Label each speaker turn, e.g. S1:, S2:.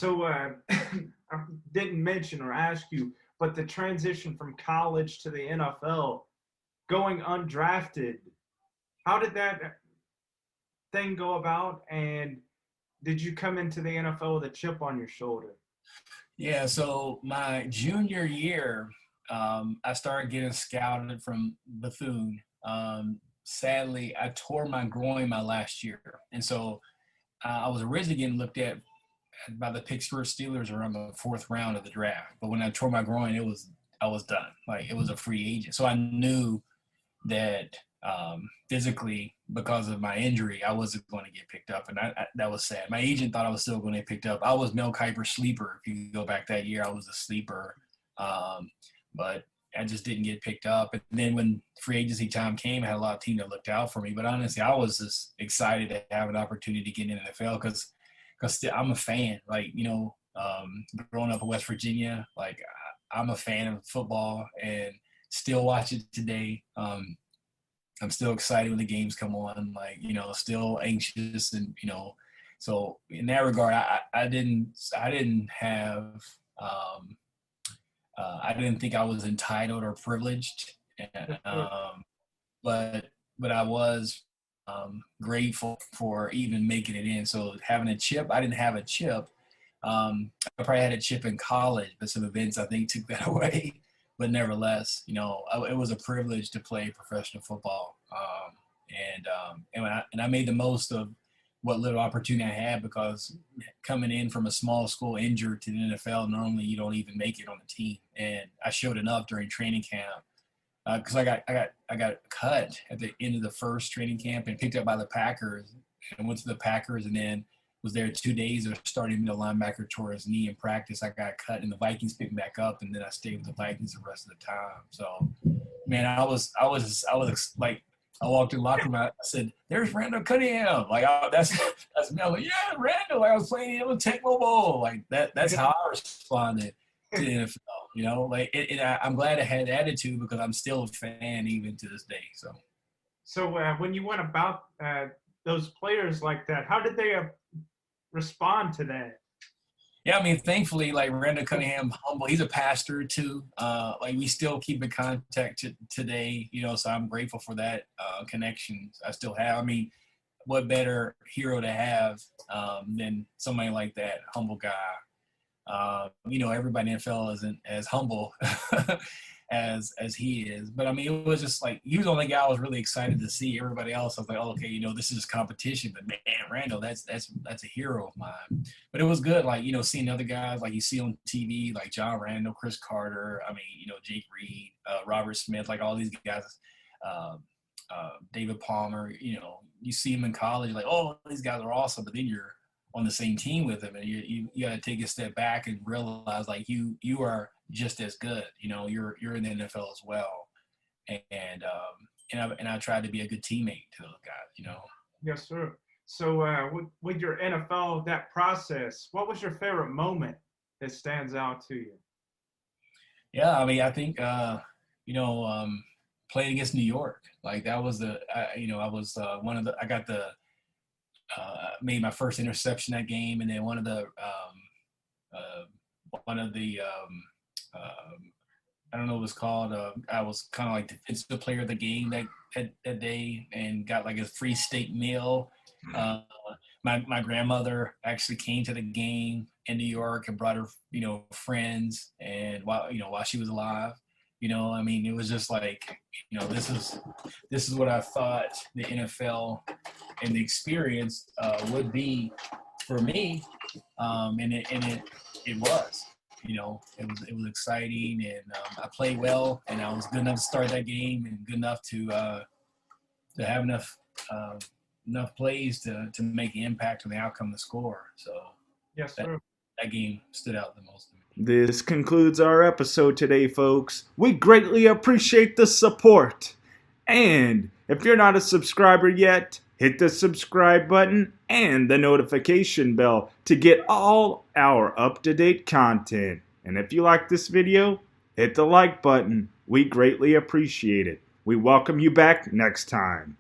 S1: So I didn't mention or ask you, but the transition from college to the NFL, going undrafted, how did that thing go about? And did you come into the NFL with a chip on your shoulder?
S2: Yeah, so my junior year, I started getting scouted from Bethune. Sadly, I tore my groin my last year, and so I was originally getting looked at by the Pittsburgh Steelers around the fourth round of the draft. But when I tore my groin, I was done. Like it was a free agent, so I knew that physically, because of my injury, I wasn't going to get picked up, and that was sad. My agent thought I was still going to get picked up. I was Mel Kiper's sleeper. If you go back that year, I was a sleeper, but I just didn't get picked up. And then when free agency time came, I had a lot of teams that looked out for me. But honestly, I was just excited to have an opportunity to get in the NFL because I'm a fan. Like, growing up in West Virginia, like I'm a fan of football and still watch it today. I'm still excited when the games come on, like, still anxious. And, so in that regard, I didn't have, I didn't think I was entitled or privileged. But I was grateful for even making it in. So having a chip, I didn't have a chip. I probably had a chip in college, but some events I think took that away. But nevertheless, it was a privilege to play professional football, and I made the most of what little opportunity I had, because coming in from a small school injured to the NFL, normally you don't even make it on the team. And I showed enough during training camp because I got cut at the end of the first training camp and picked up by the Packers and went to the Packers, and then was there 2 days of starting middle linebacker tore his knee in practice. I got cut and the Vikings picked me back up, and then I stayed with the Vikings the rest of the time. So, man, I was like, I walked in the locker room. I said, "There's Randall Cunningham." Like, that's me. I was like, "Yeah, Randall." Like, I was playing in the Tecmo Bowl. Like that. That's how I responded to the NFL. Like I'm glad I had attitude because I'm still a fan even to this day.
S1: So when you went about those players like that, how did they respond to that?
S2: Yeah, I mean, thankfully, like Randall Cunningham, humble. He's a pastor too. Like we still keep in contact today, so I'm grateful for that connection I still have. I mean, what better hero to have than somebody like that, humble guy. Everybody in the NFL isn't as humble as he is. But I mean, it was just like he was the only guy I was really excited to see. Everybody else, I was like, oh, okay, this is competition. But man, Randall, that's a hero of mine. But it was good, like seeing other guys like you see on TV, like John Randall, Chris Carter. I mean, Jake Reed, Robert Smith, like all these guys. David Palmer. You see them in college, like, oh, these guys are awesome. But then you're on the same team with them, and you got to take a step back and realize like you are just as good. You're in the NFL as well, and I tried to be a good teammate to those guys.
S1: Yes, sir. So with your NFL, that process, what was your favorite moment that stands out to you?
S2: Yeah, I mean, I think playing against New York, like that was I was I got the made my first interception that game, and then one of the I don't know what it was called. I was kind of like defensive player of the game that day, and got like a free steak meal. My grandmother actually came to the game in New York and brought her friends, and while she was alive. I mean, it was just like, this is what I thought the NFL and the experience would be for me, and it was. It was exciting, and I played well, and I was good enough to start that game, and good enough to have enough plays to make an impact on the outcome of the score. So
S1: yes, sir.
S2: That game stood out the most to me.
S1: This concludes our episode today, folks. We greatly appreciate the support. And if you're not a subscriber yet, hit the subscribe button and the notification bell to get all our up-to-date content. And if you like this video, hit the like button. We greatly appreciate it. We welcome you back next time.